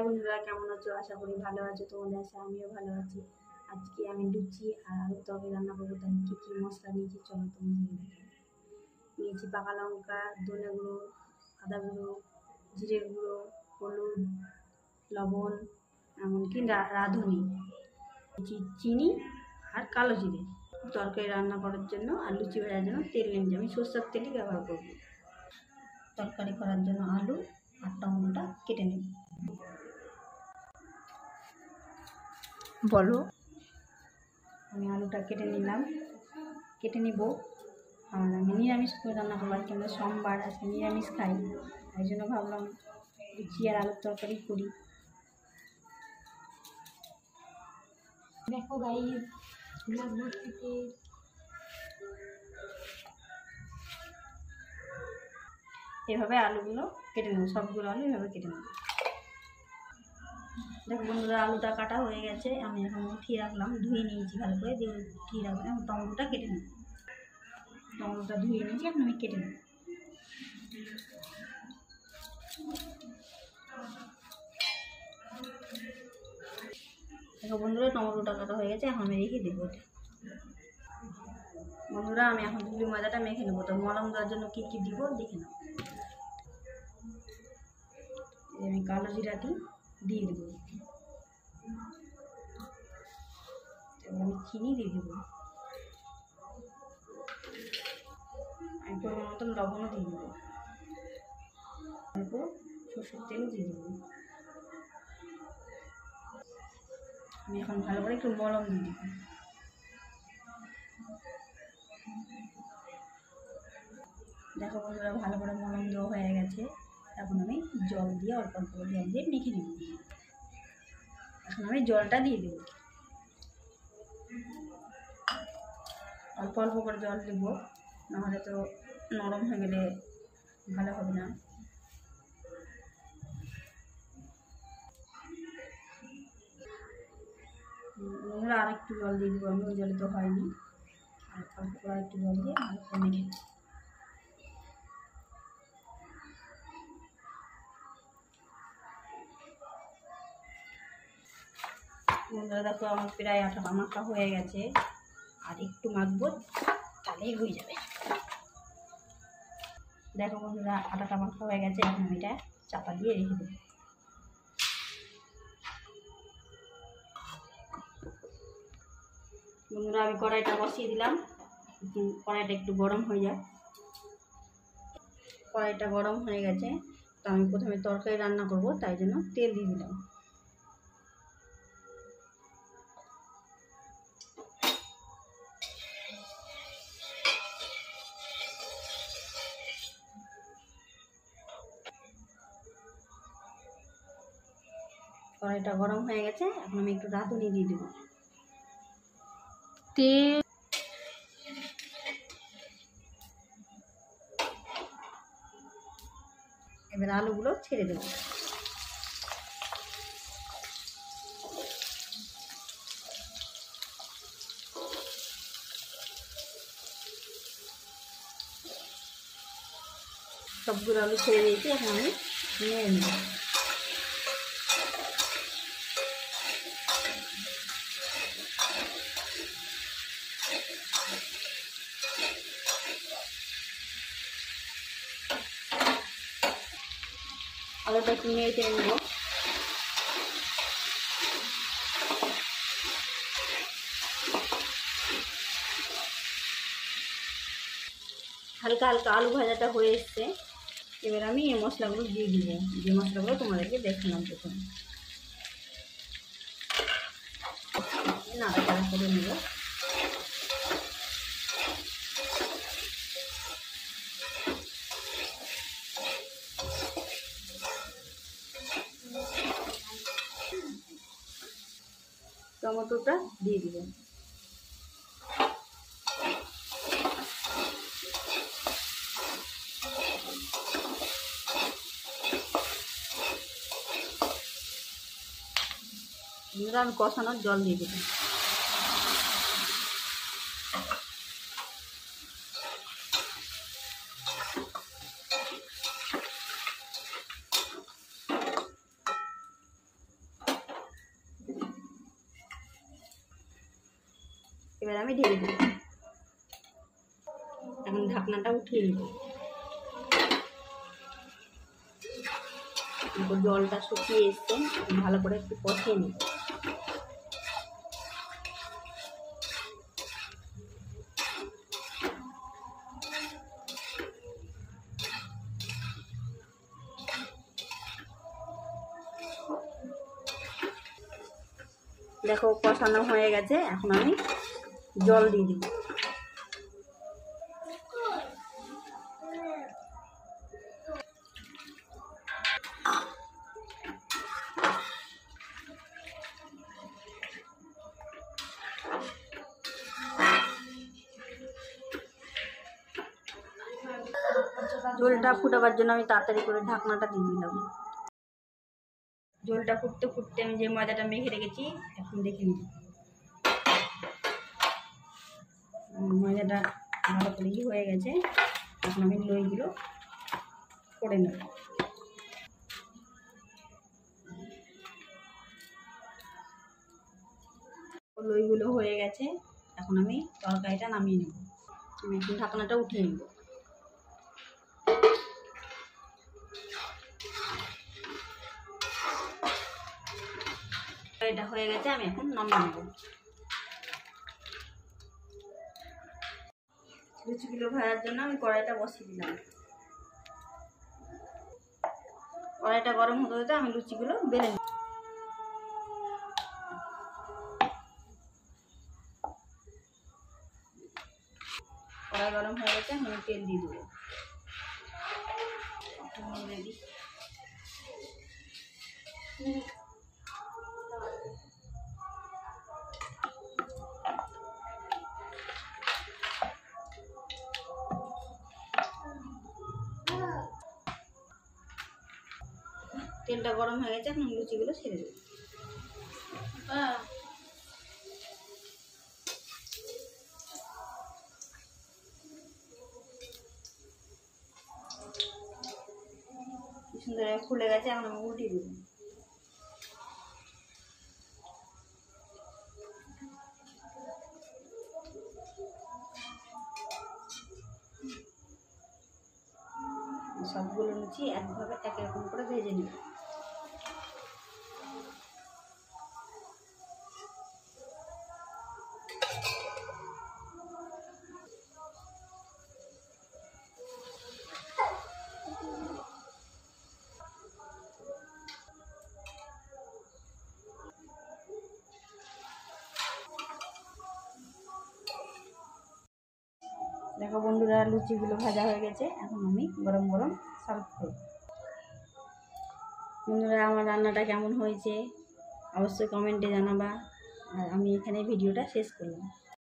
বন্ধুরা, কেমন আছো? আশা করি ভালো আছো। তোমাদের আশা আমিও ভালো আছি। আজকে আমি লুচি আর আলুর তরকারি রান্না করবো। তাই কী কী মশলা নিয়েছি চলো তোমাদের দেখো। নিয়েছি পাকা লঙ্কা, ধনে গুঁড়ো, আদা গুঁড়ো, জিরে গুঁড়ো, হলুদ, লবণ, এমনকি রাঁধুনি, চিনি আর কালো জিরে। তরকারি রান্না করার জন্য আর লুচি ভাজার জন্য তেল নিয়েছি। আমি সরষের তেলই ব্যবহার করবো। তরকারি করার জন্য আলু আর টমেটোটা কেটে নেব। বলো, আমি আলুটা কেটে নিলাম, কেটে নিব। আর আমি নিরামিষ করে রান্না করবো। আজকে আমরা সোমবার, আজকে নিরামিষ খাই, তাই জন্য ভাবলাম লুচি আর আলুর তরকারি করি। দেখো গাইস, থেকে এভাবে আলুগুলো কেটে নেব, সবগুলো আলু এভাবে কেটে নেব। দেখো বন্ধুরা, আলুটা কাটা হয়ে গেছে। আমি এখন উঠিয়ে রাখলাম, ধুয়ে নিয়েছি ভালো করে, দিয়ে উঠিয়ে রাখলাম। টমেটোটা কেটে নেব, টমেটোটা ধুয়ে নিয়েছি, এখন আমি কেটে নেব। দেখো বন্ধুরা, টমেটোটা কাটা হয়ে গেছে, এখন আমি রেখে দেবো। বন্ধুরা, আমি এখন ধুলি ময়দাটা মেখে নেবো। তো মলম দেওয়ার জন্য কী কী দিব দেখে নেব। আমি কালো জিরাটি দিয়ে দেবো, আমি চিনি দিয়ে দেবো, আমি পরিমাণ মতন লবণও দিয়ে দেবো, তারপর সরষের তেলও দিয়ে দেবো। আমি এখন ভালো করে একটু মলম দিয়ে দেবো। দেখো বন্ধুরা, ভালো করে মলম দেওয়া হয়ে গেছে। এখন আমি জল দিয়ে অল্প অল্প করে জল দিয়ে মেখে নেব। এখন আমি জলটা দিয়ে দেবো, অল্প অল্প করে জল দেব, নাহলে তো নরম হয়ে গেলে ভালো হবে না। বন্ধুরা, আর একটু জল দিয়ে দেবো আমি, ওই জলে তো হয়নি। আর অল্প করে একটু জল দিয়ে ভালো করে মেখে নেব। বন্ধুরা দেখো, আমার প্রায় আটাটা মাখা হয়ে গেছে, আর একটু মাখবো, তাহলেই হয়ে যাবে। দেখো বন্ধুরা, আটাটা মাখা হয়ে গেছে, এখন আমি এটা চাপা দিয়ে রেখে দেবো। বন্ধুরা, আমি কড়াইটা বসিয়ে দিলাম, কড়াইটা একটু গরম হয়ে যায়। কড়াইটা গরম হয়ে গেছে, তো আমি প্রথমে তরকারি রান্না করব, তাই জন্য তেল দিয়ে দিলাম। কড়াইটা গরম হয়ে গেছে, এখন আমি একটু রাঁধুনি দিয়ে দেবো। তেল এবার আলুগুলো ছেড়ে দেবো। সবগুলো আলু ছেড়ে দিয়েছি, এখন আমি নেড়ে নেব। আলুটা একটু নেড়ে চেড়ে নেব। হালকা হালকা আলু ভাজাটা হয়ে এসছে, এবার আমি এই মশলাগুলো দিয়ে দিব, যে মশলাগুলো তোমাদেরকে দেখালাম প্রথমে। নাড়াচাড়া করে নেব। টমেটোটা দিয়ে দিব। আমি কষানোর জল দিয়ে দেবো। এবার আমি ঢেলে দেব। এখন ঢাকনাটা উঠিয়ে নেব। জলটা শুকিয়ে এসছে, ভালো করে একটু কষিয়ে নেব। দেখো কষানো হয়ে গেছে, এখন আমি জল দিয়ে দিব। ঝোলটা ফুটাবার জন্য আমি তাড়াতাড়ি করে ঢাকনাটা দিয়ে দিলাম। ঝোলটা ফুটতে ফুটতে আমি যে ময়দাটা মেখে রেখেছি এখন দেখে নিই। ময়দাটা ভালো করে হয়ে গেছে, এখন আমি লইগুলো করে নেব। লইগুলো হয়ে গেছে, এখন আমি তরকারিটা নামিয়ে নেব। আমি এখন ঢাকনাটা উঠিয়ে নেব। এটা হয়ে গেছে, আমি এখন নামিয়ে নেব। লুচিগুলো ভাজার জন্য আমি কড়াইটা বসিয়ে দিলাম। কড়াইটা গরম হতে হতে আমি লুচিগুলো বেলে নেব। কড়াই গরম হয়ে গেছে, আমি তেল দিয়ে দেবো। রেডি। তেলটা গরম হয়ে গেছে, এখন লুচিগুলো ছেড়ে দেবো। কি সুন্দর ফুলে গেছে, এখন আমি উল্টিয়ে দেবো। সবগুলো লুচি একভাবে একরকম করে ভেজে নিই। দেখো বন্ধুরা, লুচিগুলো ভাজা হয়ে গেছে, এখন আমি গরম গরম সার্ভ করব। বন্ধুরা, আমার রান্নাটা কেমন হয়েছে অবশ্যই কমেন্টে জানাবা। আর আমি এখানে ভিডিওটা শেষ করলাম।